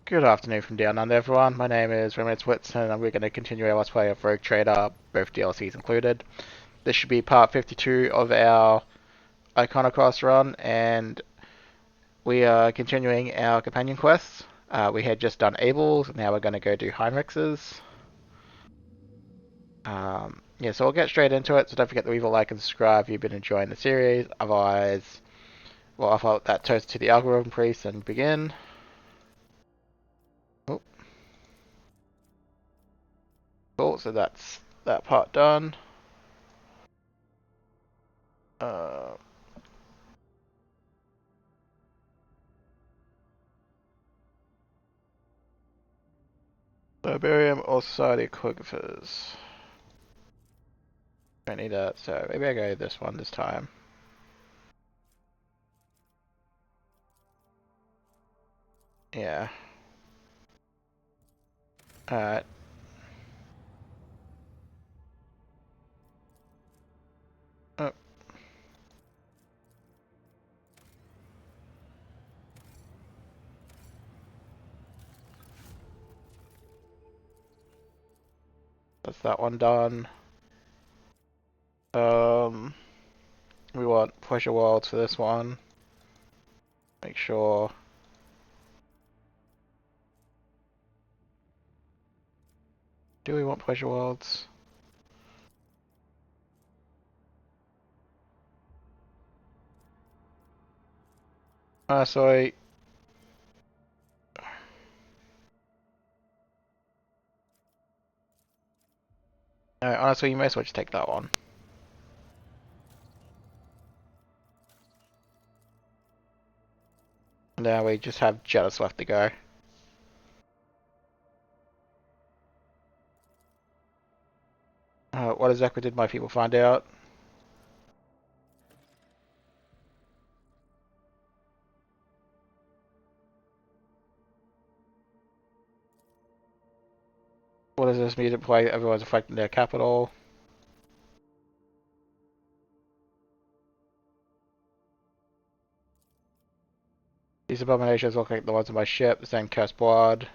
Good afternoon from down under, everyone. My name is Remnants Whitson, and we're going to continue our Let's Play of Rogue Trader, both DLCs included. This should be part 52 of our Iconoclast run, and we are continuing our companion quests. We had just done Abel's, now we're going to go do Heinrix's. Yeah, so we'll get straight into it, so don't forget to leave a like and subscribe if you've been enjoying the series. Otherwise, we'll offer that toast to the algorithm priest and begin. Oh, cool, so that's that part done. Uh, Barbarian or Society Choreographers. Don't need that, so maybe I go this one this time. Yeah. Alright. Oh, that's that one done. Um, we want Pleasure Worlds for this one. Make sure. Do we want Pleasure Worlds? Sorry. No, honestly, you may as well just take that one. Now we just have Jealous left to go. What exactly did my people find out? What does this music play? Everyone's affecting their capital. These abominations look like the ones on my ship, the same cursed blood.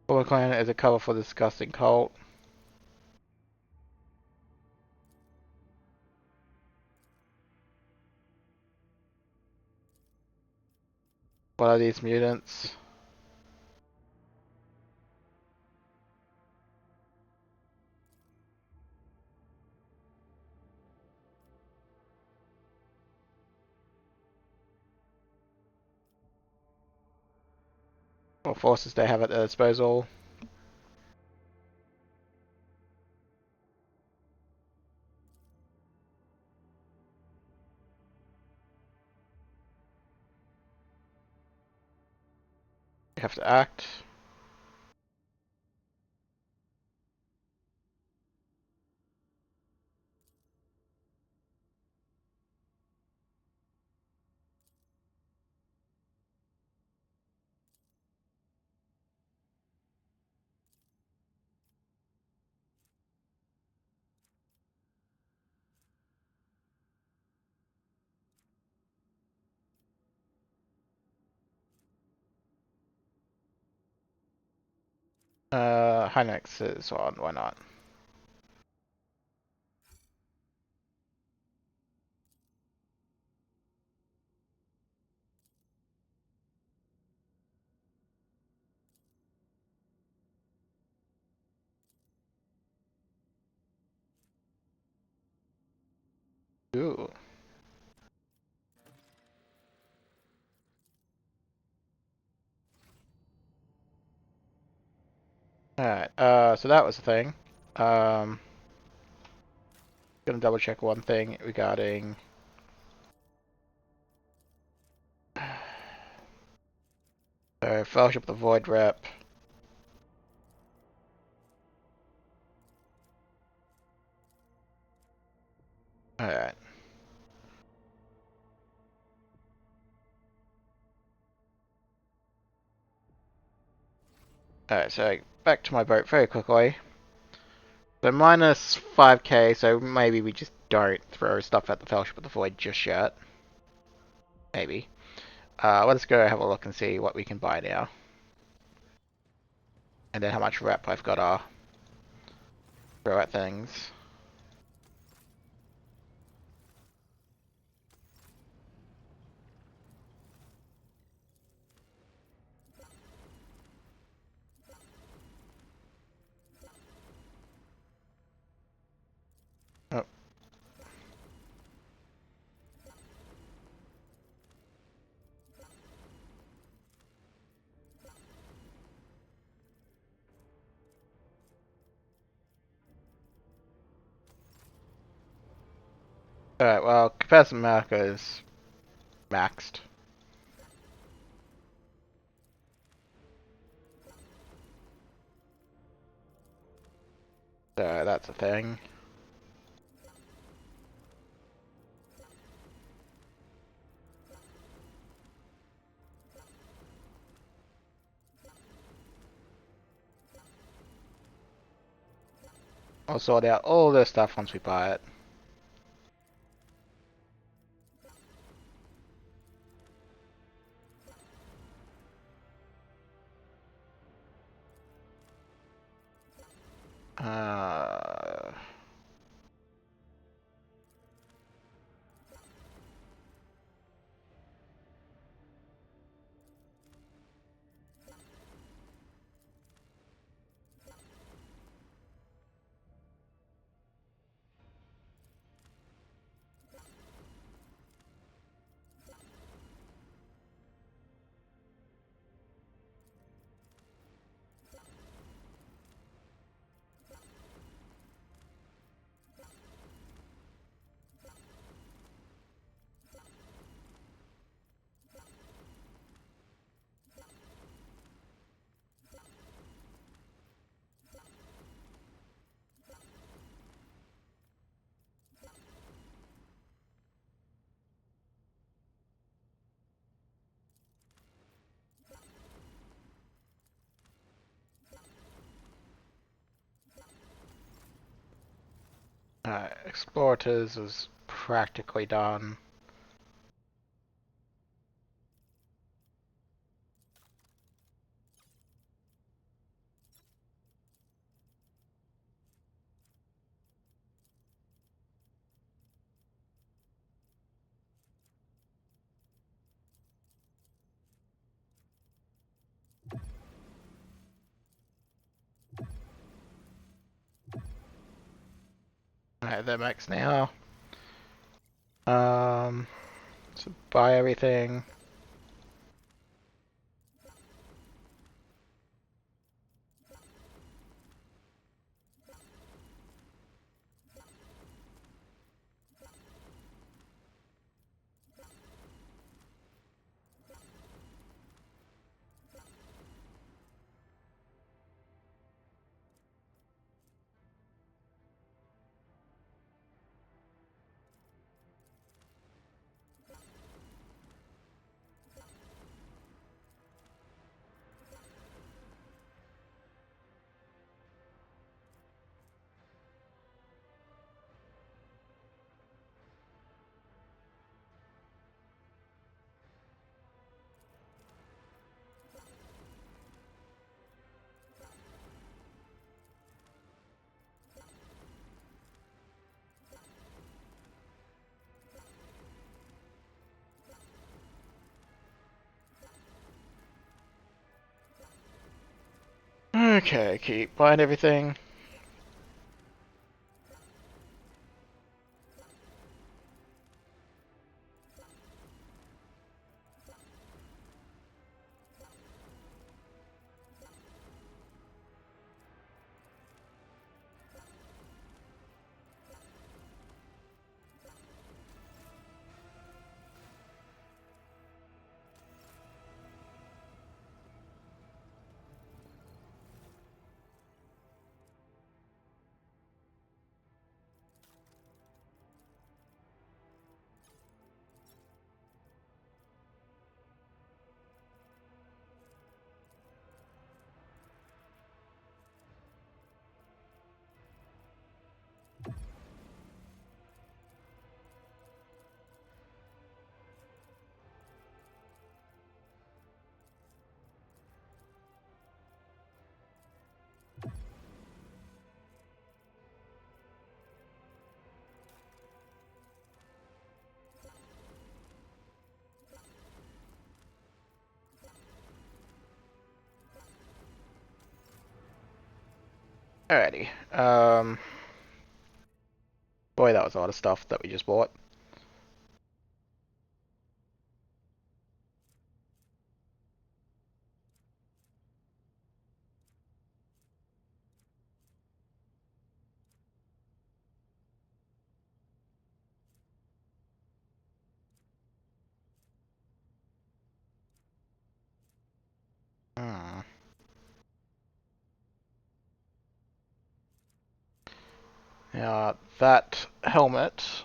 Bullet Clan is a cover for the disgusting cult. What are these mutants? What forces they have at their disposal? You have to act. Heinrix is on, why not? Ooh. Alright, so that was the thing. Um, Gonna double check one thing regarding... So, Fellowship of the Void rep. Alright. Alright, so back to my boat very quickly. So minus 5k, so maybe we just don't throw stuff at the Fellowship of the Void just yet. Maybe. Let's go have a look and see what we can buy now. And then how much rep I've got to throw at things. Oh. Alright, well, capacity marker is maxed. So that's a thing. I'll sort out all this stuff once we buy it. Uh, Explorators is practically done. Alright, they're max now. So buy everything. Okay, keep buying everything. Alrighty. Boy, that was a lot of stuff that we just bought. Hmm. Now, that helmet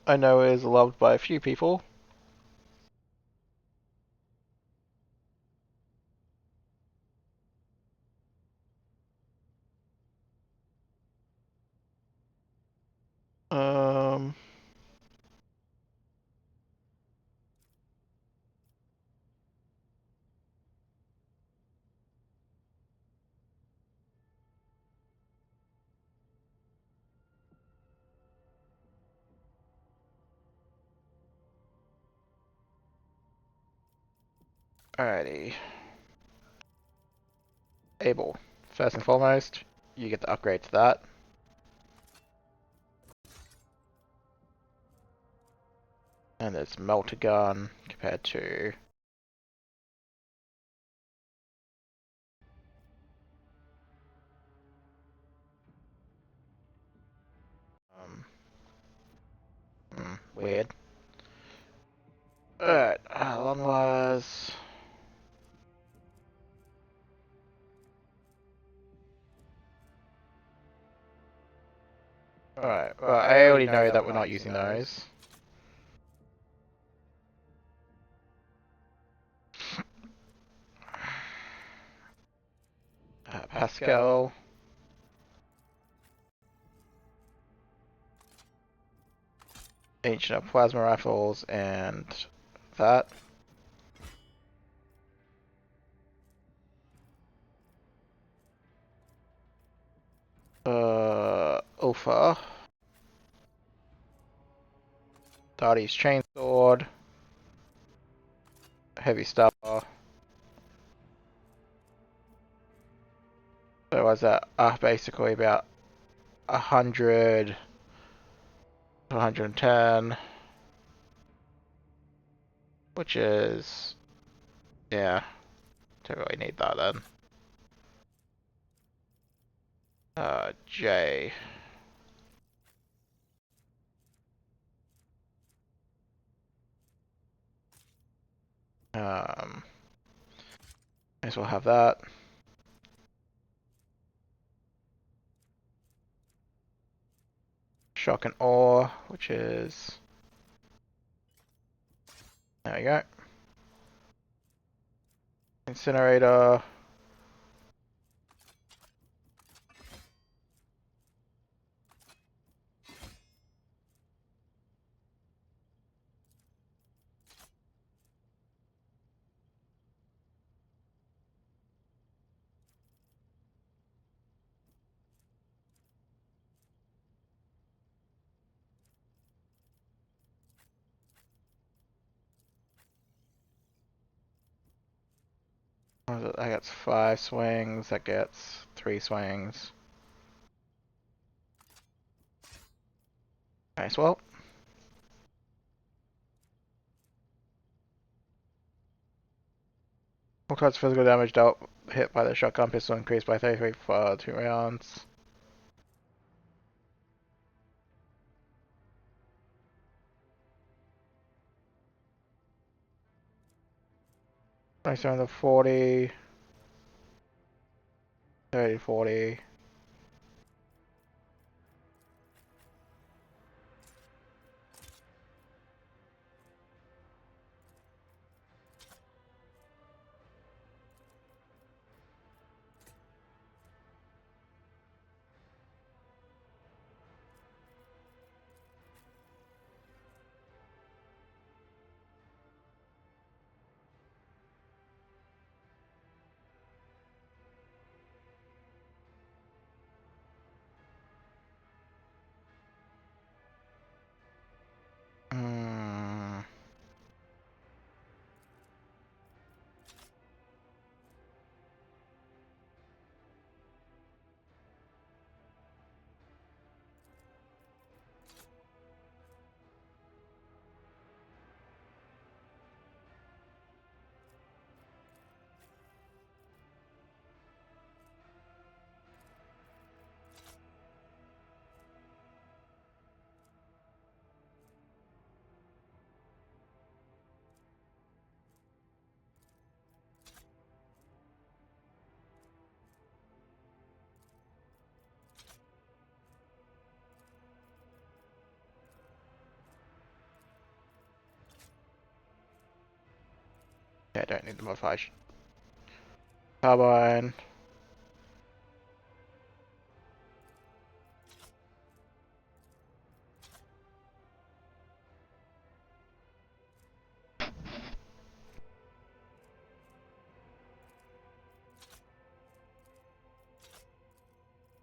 I know is loved by a few people. Um, Alrighty. Able. First and foremost, you get the upgrade to that. And there's Melter Gun compared to um, weird. Alright, long was alright, well I already know that we're not using those. Pascal. Ancient plasma rifles and that. Alpha. Darty's chainsword. Heavy star. So was that basically about 100 to 110, which is yeah, don't really need that then. J. Um, I guess we'll have that. Shock and awe, which is there we go. Incinerator. That gets 5 swings. That gets 3 swings. Nice. Well. All cards physical damage dealt hit by the shotgun pistol increased by 33 for 2 rounds. Nice down to 40. 30, 40. Okay, I don't need the modification. Carbine.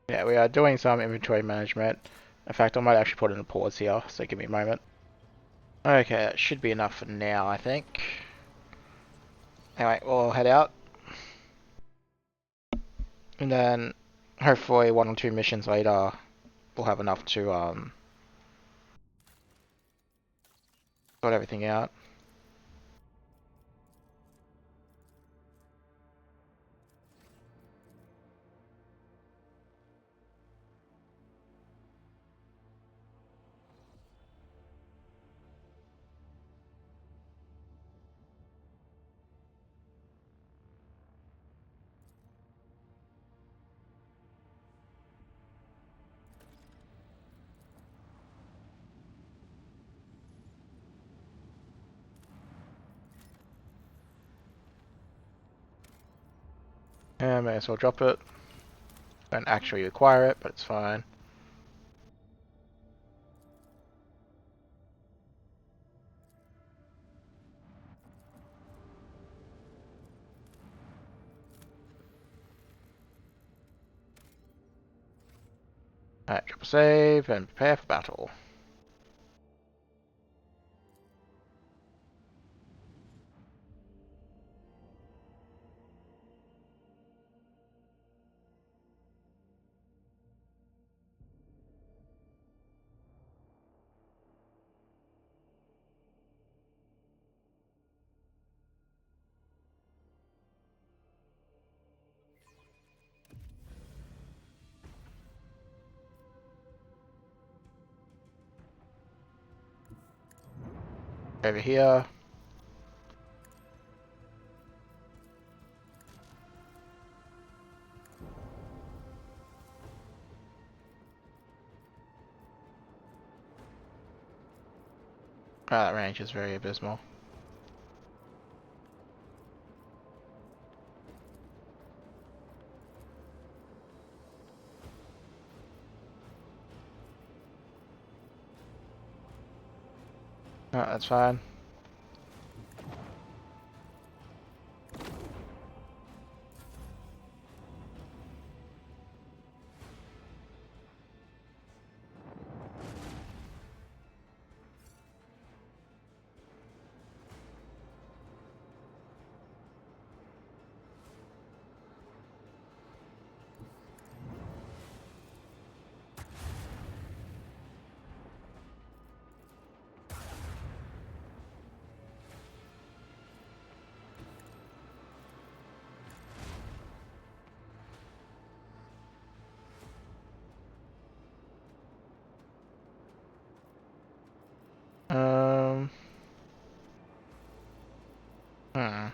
Yeah, we are doing some inventory management. In fact, I might actually put in a pause here, so give me a moment. Okay, that should be enough for now, I think. Anyway, we'll head out. And then, hopefully, 1 or 2 missions later, we'll have enough to, sort everything out. Yeah, may as well drop it. Don't actually require it, but it's fine. Alright, drop a save and prepare for battle. Over here. That range is very abysmal. That's fine. Um. Hmm.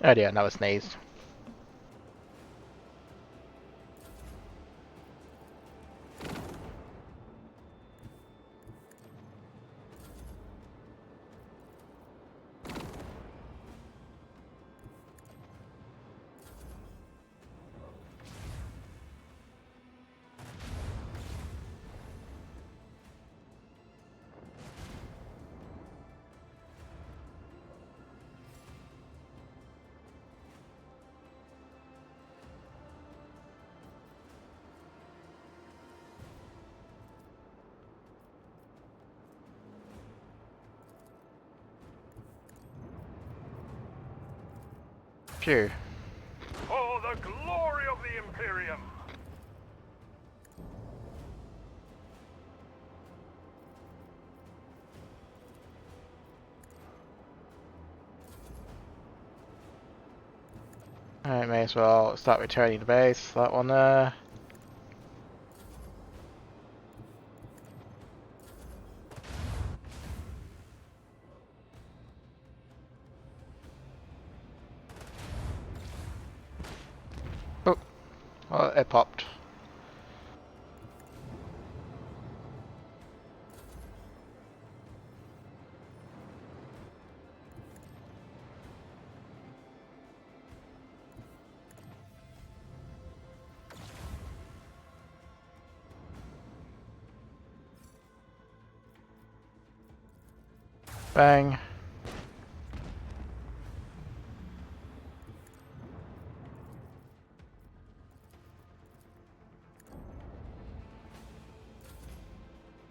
Oh dear, another sneeze. Phew. For the glory of the Imperium! Alright, may as well start returning to base. That one there. it popped. Bang.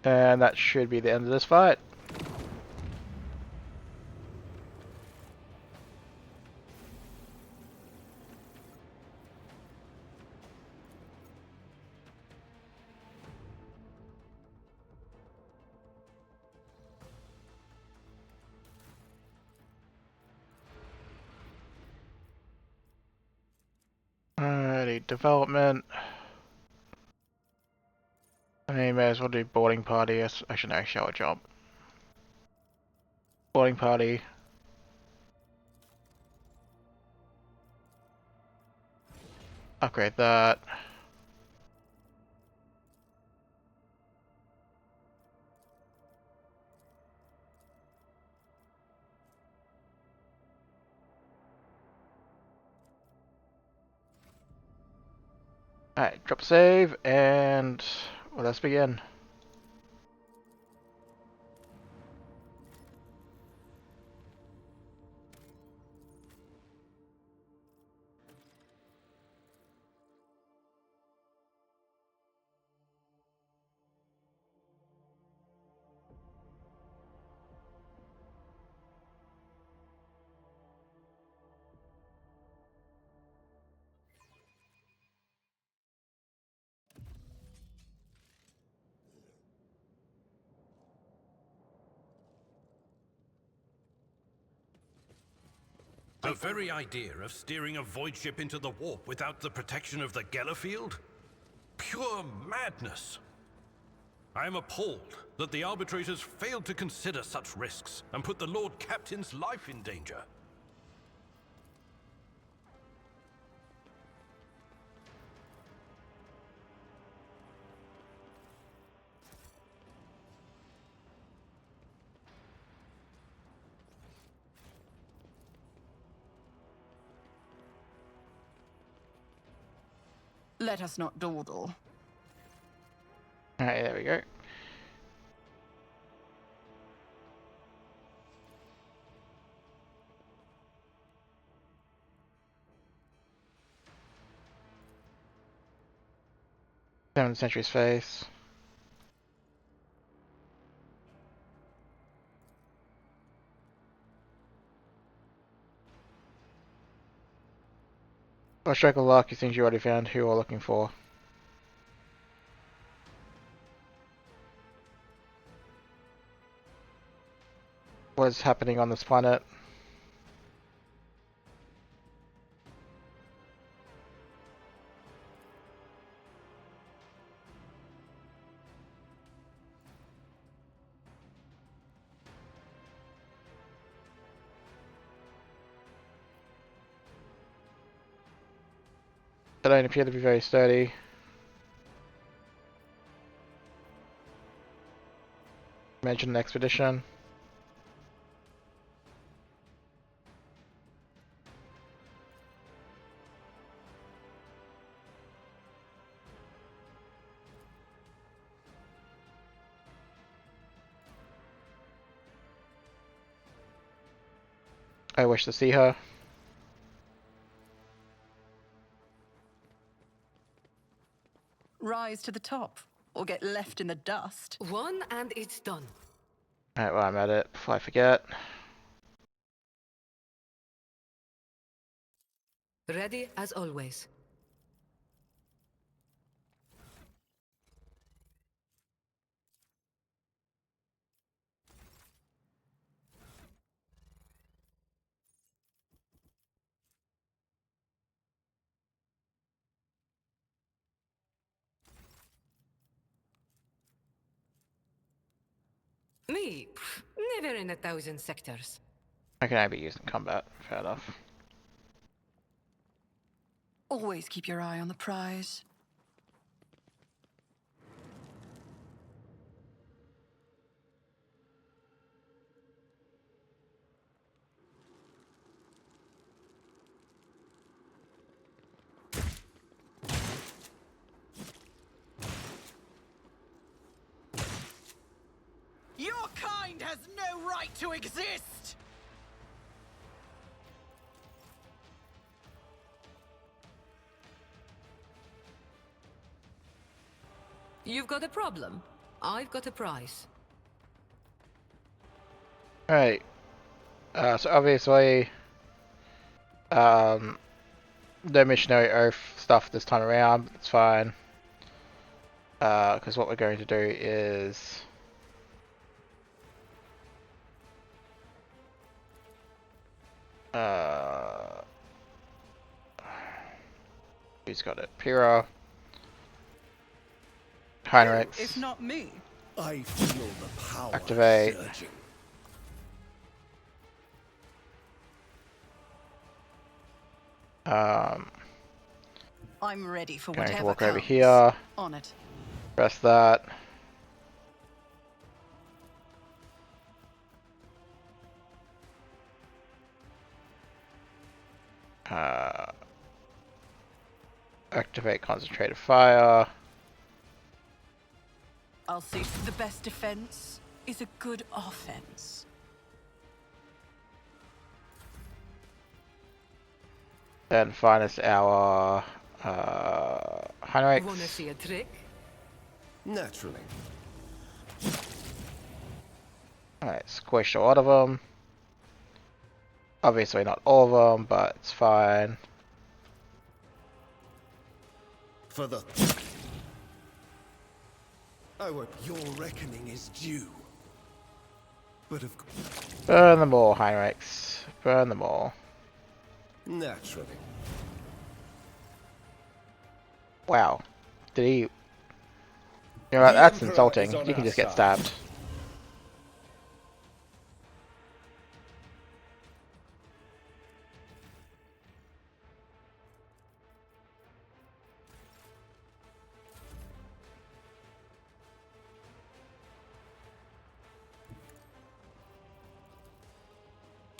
And that should be the end of this fight. Alrighty, development. I mean, may as well do boarding party. Actually, no, shower job. Boarding party. Upgrade that. Alright, drop save, and well, let's begin. The very idea of steering a void ship into the warp without the protection of the Geller field? Pure madness. I am appalled that the arbitrators failed to consider such risks and put the Lord Captain's life in danger. Let us not dawdle. Alright, there we go. Seven Century's face. Or strike a luck, you think you already found who we're looking for. What is happening on this planet? They don't appear to be very sturdy. Imagine an expedition. I wish to see her. Rise to the top, or get left in the dust. One and it's done. Alright, well, I'm at it before I forget. Ready as always. Me, never in 1,000 sectors. I can only be used in combat, fair enough. Always keep your eye on the prize. has no right to exist! You've got a problem. I've got a prize. Right. So obviously, no missionary oath stuff this time around. It's fine. Because what we're going to do is who's got it? Pyrrha, Heinrix, If not me. I feel the power activate. surging. I'm ready for Going to whatever walk comes. over here. On it. Press that. Activate concentrated fire. I'll see. The best defense is a good offense. Then finest our Heinrix. Wanna see a trick? Naturally. Alright, squish a lot of them. Obviously not all of them, but it's fine. For the... I hope your reckoning is due. But of course... Burn them all, Heinrix. Burn them all. Naturally. Wow. Did he... You know what, The that's Emperor insulting. is on You can our just get side. stabbed.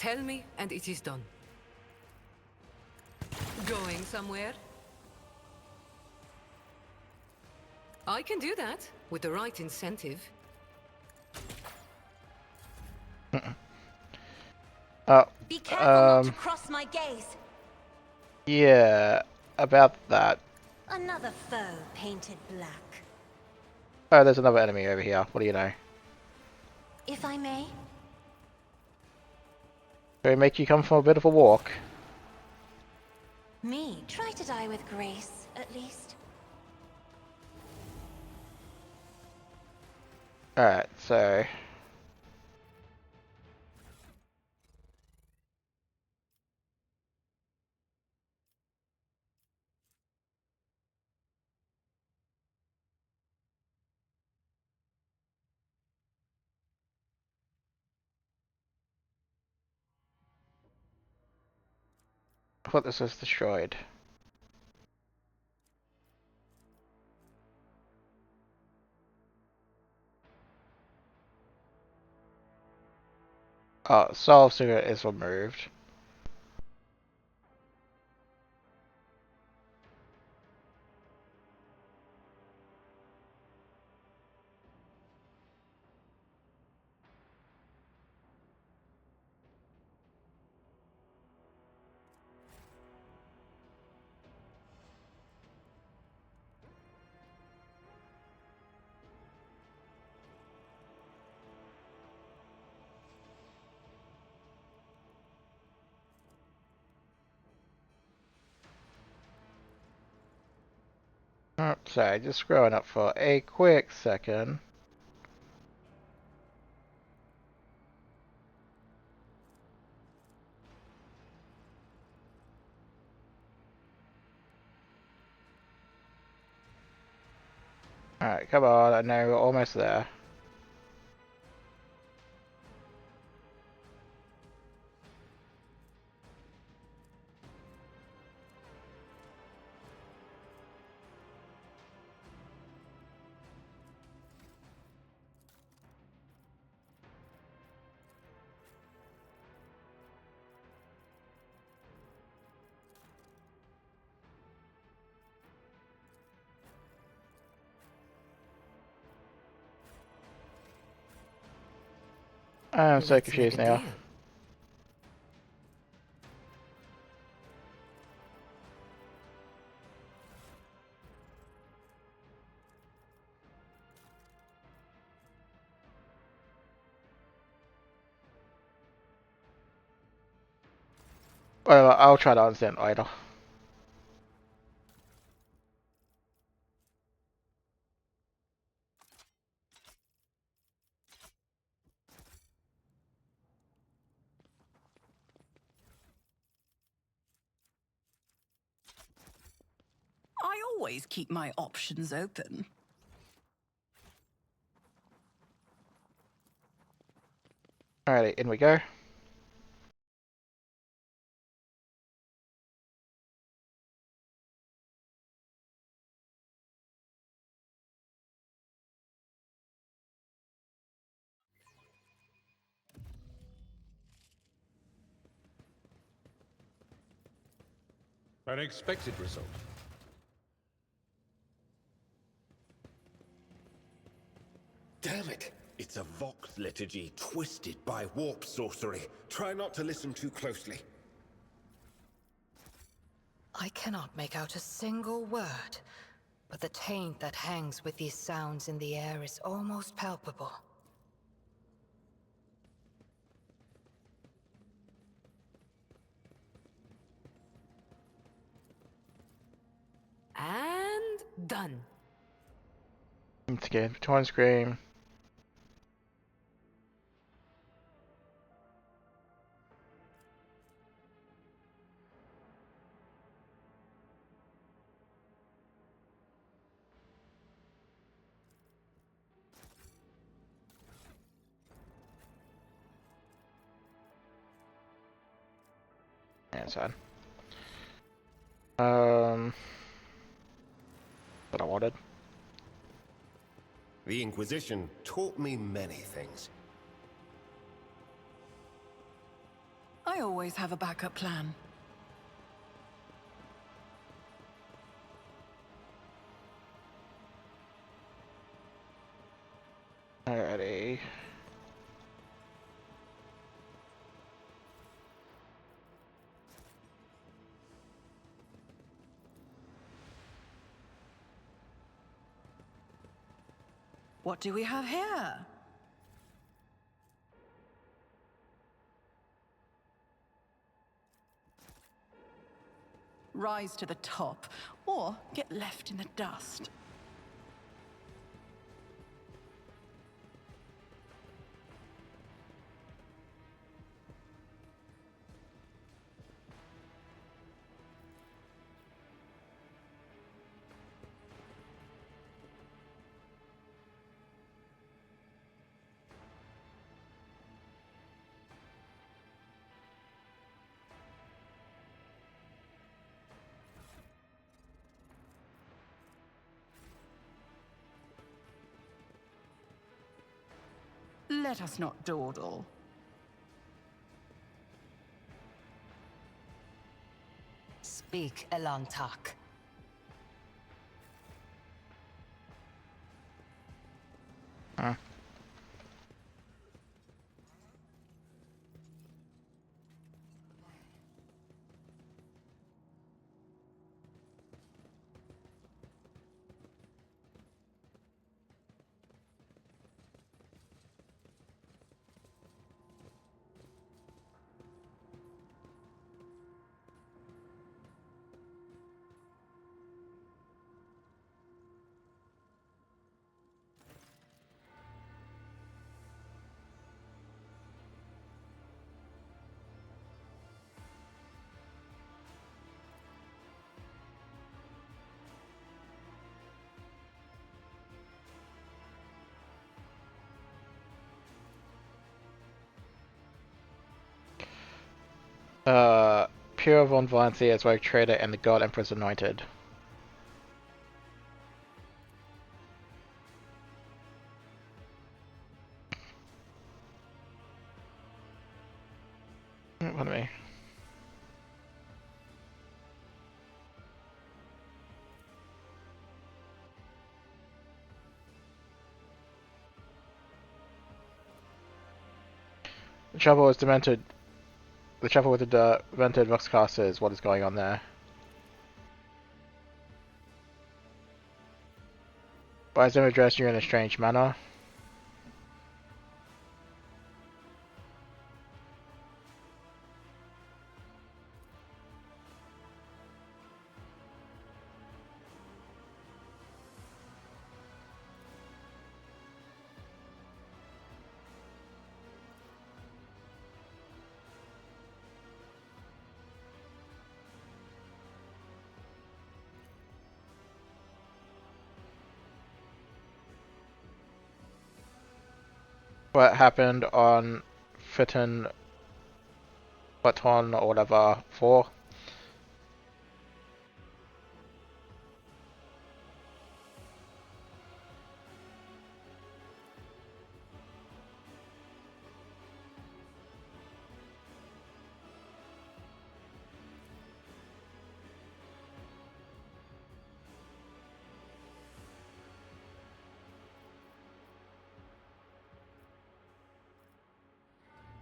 Tell me, and it is done. Going somewhere? I can do that, with the right incentive. Oh, Be careful not to um, cross my gaze. yeah, about that. Another foe painted black. Oh, there's another enemy over here. What do you know? If I may, Will it make you come from a bit of a walk? me try to die with grace, at least. Alright, so... I thought this was destroyed. Oh, Soul Cigarette is removed. Oh, sorry, just scrolling up for a quick second. Alright, come on, I know we're almost there. I'm so Let's make confused a now. deal. Well, I'll try to understand later. I always keep my options open. Alrighty, in we go. An expected result. Damn it! It's a Vox liturgy twisted by warp sorcery. Try not to listen too closely. I cannot make out a single word, but the taint that hangs with these sounds in the air is almost palpable. And done. Let's get Torn Scream. Yeah, it's fine. What I wanted. The Inquisition taught me many things. I always have a backup plan. Alrighty. What do we have here? Rise to the top, or get left in the dust. Let us not dawdle. Speak, Elantak. Huh. Pure von Valency as Rogue Trader and the God Emperor's Anointed. What do we? trouble is demented. The trouble with the demented Voxcaster is what is going on there. Why is them addressing you in a strange manner? What happened on Fitton Baton or whatever 4?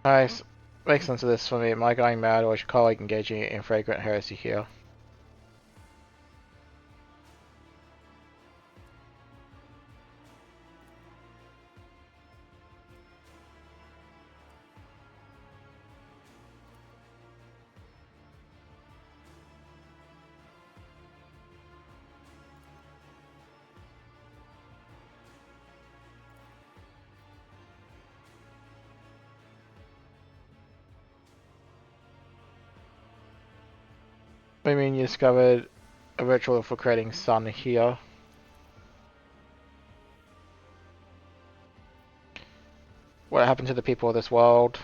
Nice. Makes sense of this for me. Am I going mad or is your colleague engaging in flagrant heresy here? I mean, you discovered a ritual for creating sun here. What happened to the people of this world?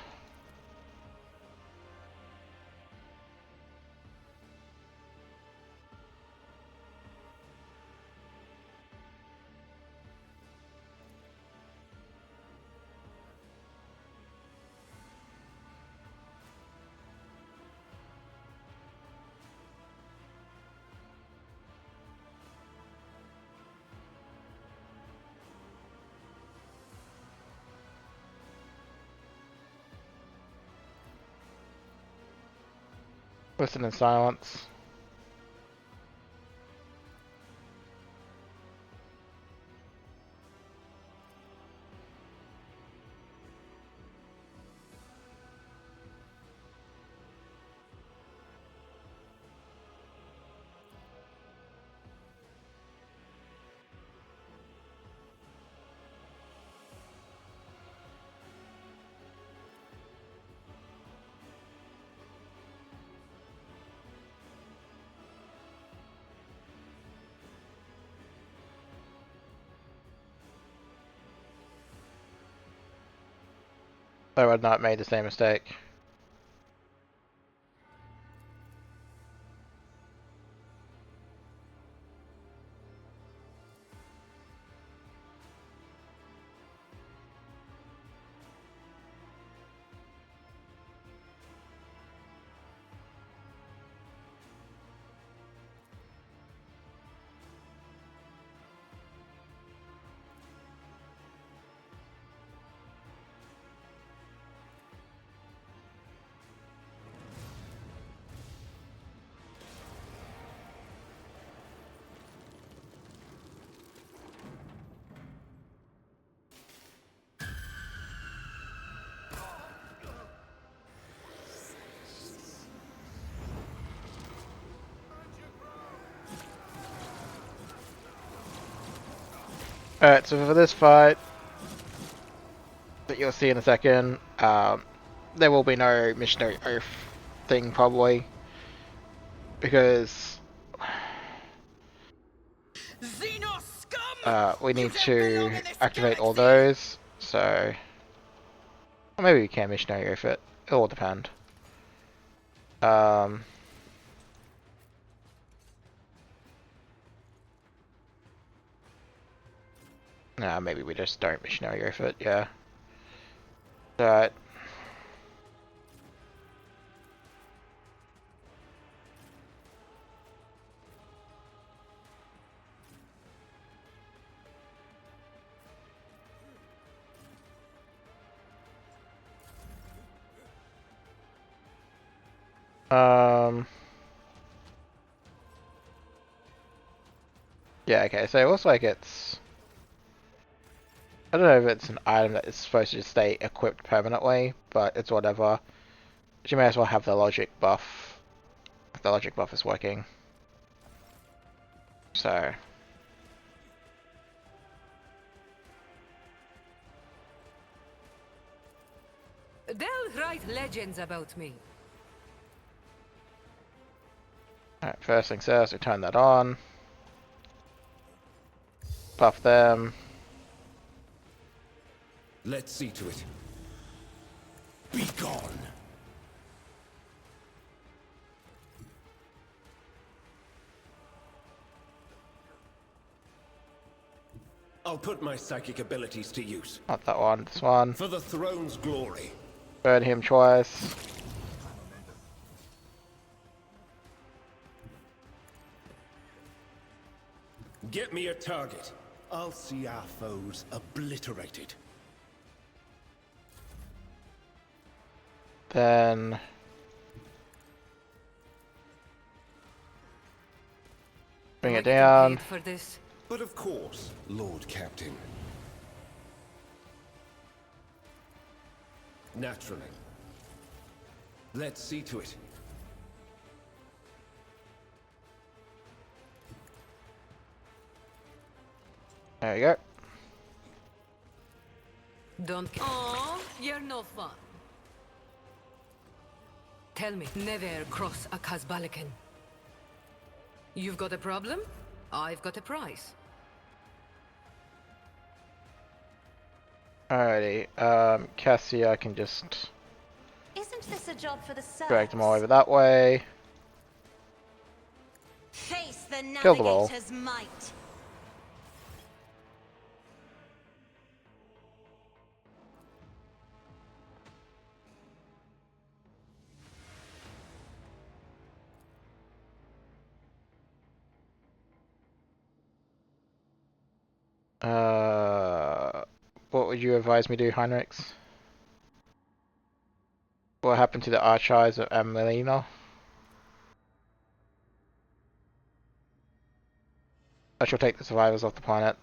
Listen in silence. I had not made the same mistake. Alright, so for this fight that you'll see in a second, there will be no missionary oath thing probably, because we need to activate all those, so or maybe we can missionary oath it. It'll all depend. Nah, maybe we just don't missionary oath it, yeah. Alright. Yeah, okay, so it looks like it's... I don't know if it's an item that is supposed to stay equipped permanently, but it's whatever. You may as well have the logic buff. If the logic buff is working. So... They'll write legends about me. Alright, first things first, we turn that on. Buff them. Let's see to it. Be gone. I'll put my psychic abilities to use. Not that one, this one. For the throne's glory. Burn him twice. Get me a target. I'll see our foes obliterated. Then... bring it down. For this. But of course, Lord Captain. Naturally. Let's see to it. There you go. Don't. Aww, you're no fun. Tell me, never cross a Kazbalikan. You've got a problem? I've got a prize. Alrighty, Cassia can just Isn't this a job for the drag them all serfs? over that way. Face the Kill them all. navigator's might. What would you advise me to do, Heinrix? What happened to the archives of Amelina? I shall take the survivors off the planet.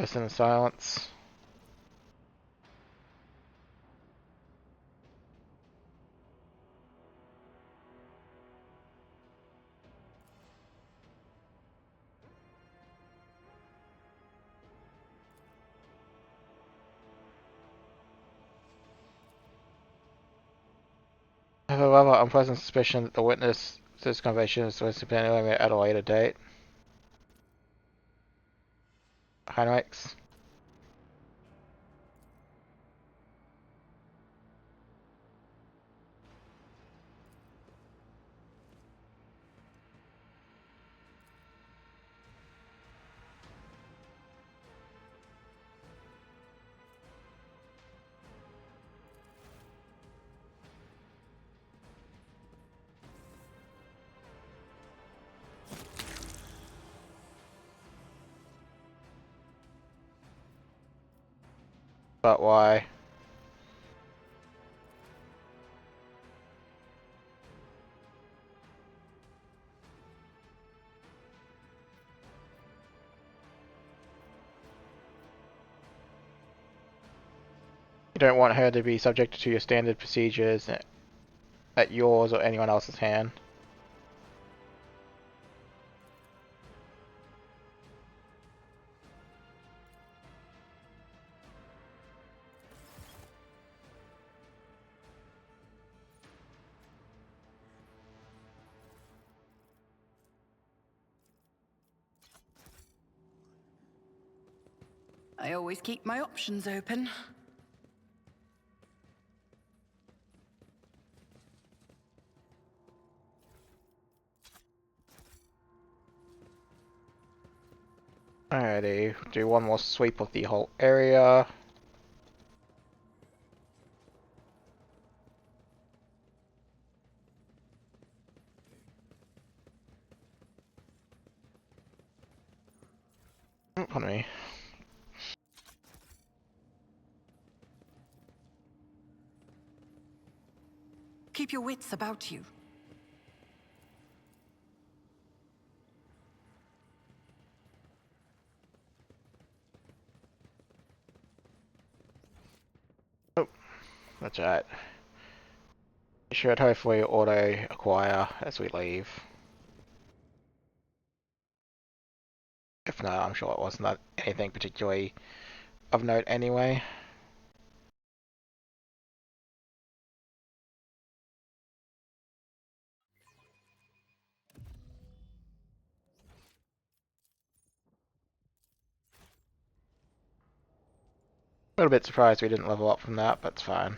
Listen in silence. I have a rather unpleasant suspicion that the witness to this conversation is supposed to be eliminated at a later date. Heinrix? But why? You don't want her to be subjected to your standard procedures at yours or anyone else's hand. I always keep my options open. Alrighty, do one more sweep of the whole area. Oh, pardon me. Keep your wits about you. Oh, that's right. It should hopefully auto-acquire as we leave. If not, I'm sure it wasn't anything particularly of note anyway. A little bit surprised we didn't level up from that, but it's fine.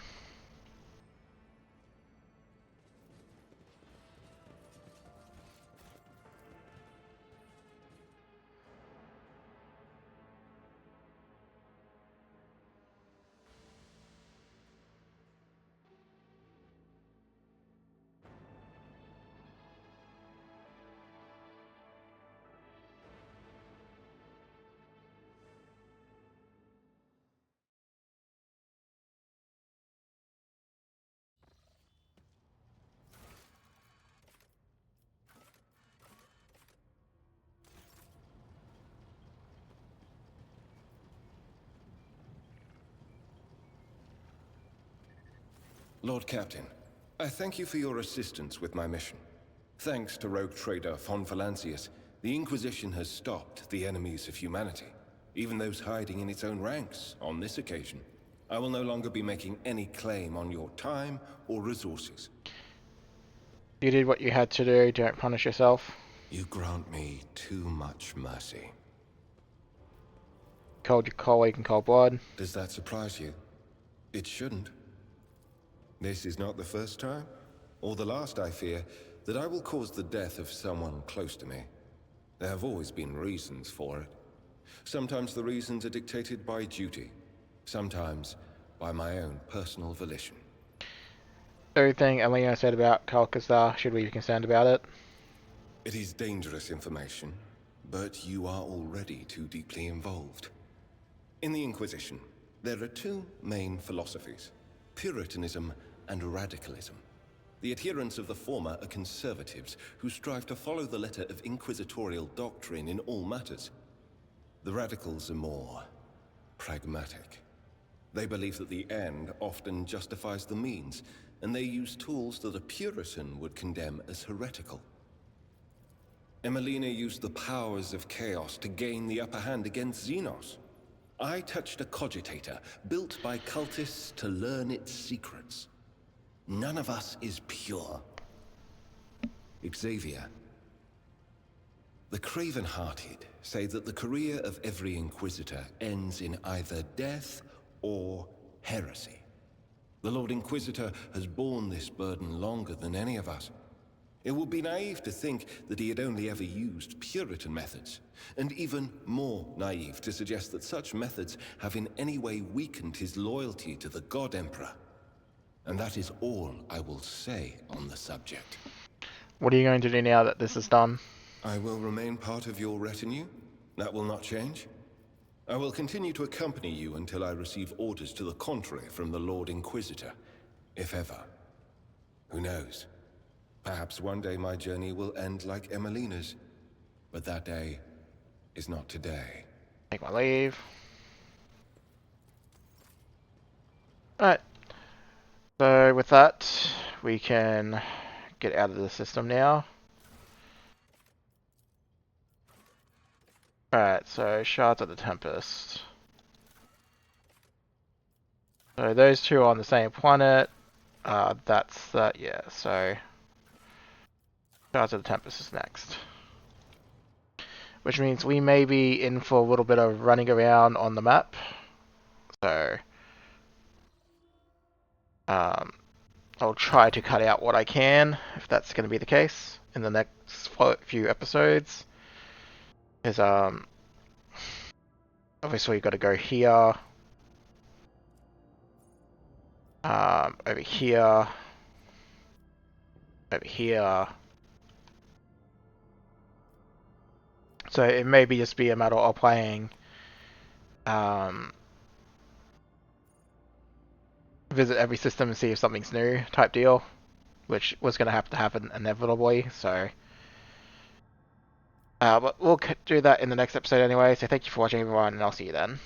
Lord Captain, I thank you for your assistance with my mission. Thanks to rogue trader von Valancius, the Inquisition has stopped the enemies of humanity, even those hiding in its own ranks on this occasion. I will no longer be making any claim on your time or resources. You did what you had to do, don't punish yourself. You grant me too much mercy. Cold your colleague in cold blood. Does that surprise you? It shouldn't. This is not the first time, or the last, I fear, that I will cause the death of someone close to me. There have always been reasons for it. Sometimes the reasons are dictated by duty, sometimes by my own personal volition. Everything Elena said about Calcazar, should we be concerned about it? It is dangerous information, but you are already too deeply involved. In the Inquisition, there are two main philosophies: Puritanism and radicalism. The adherents of the former are conservatives who strive to follow the letter of inquisitorial doctrine in all matters. The radicals are more pragmatic. They believe that the end often justifies the means, and they use tools that a Puritan would condemn as heretical. Emelina used the powers of chaos to gain the upper hand against Xenos. I touched a cogitator built by cultists to learn its secrets. None of us is pure. Xavier. The craven-hearted say that the career of every Inquisitor ends in either death or heresy. The Lord Inquisitor has borne this burden longer than any of us. It would be naive to think that he had only ever used Puritan methods, and even more naive to suggest that such methods have in any way weakened his loyalty to the God Emperor. And that is all I will say on the subject. What are you going to do now that this is done? I will remain part of your retinue. That will not change. I will continue to accompany you until I receive orders to the contrary from the Lord Inquisitor, if ever. Who knows? Perhaps one day my journey will end like Emelina's, but that day is not today. Take my leave. Alright. So with that, we can get out of the system now. Alright, so Shards of the Tempest. So those two are on the same planet. That's that, yeah, so Shards of the Tempest is next. Which means we may be in for a little bit of running around on the map. So I'll try to cut out what I can, if that's going to be the case, in the next few episodes. Because, obviously you've got to go here, over here, over here. So it may be just be a matter of playing visit every system and see if something's new type deal, which was going to have to happen inevitably. So, but we'll do that in the next episode anyway. So thank you for watching, everyone, and I'll see you then.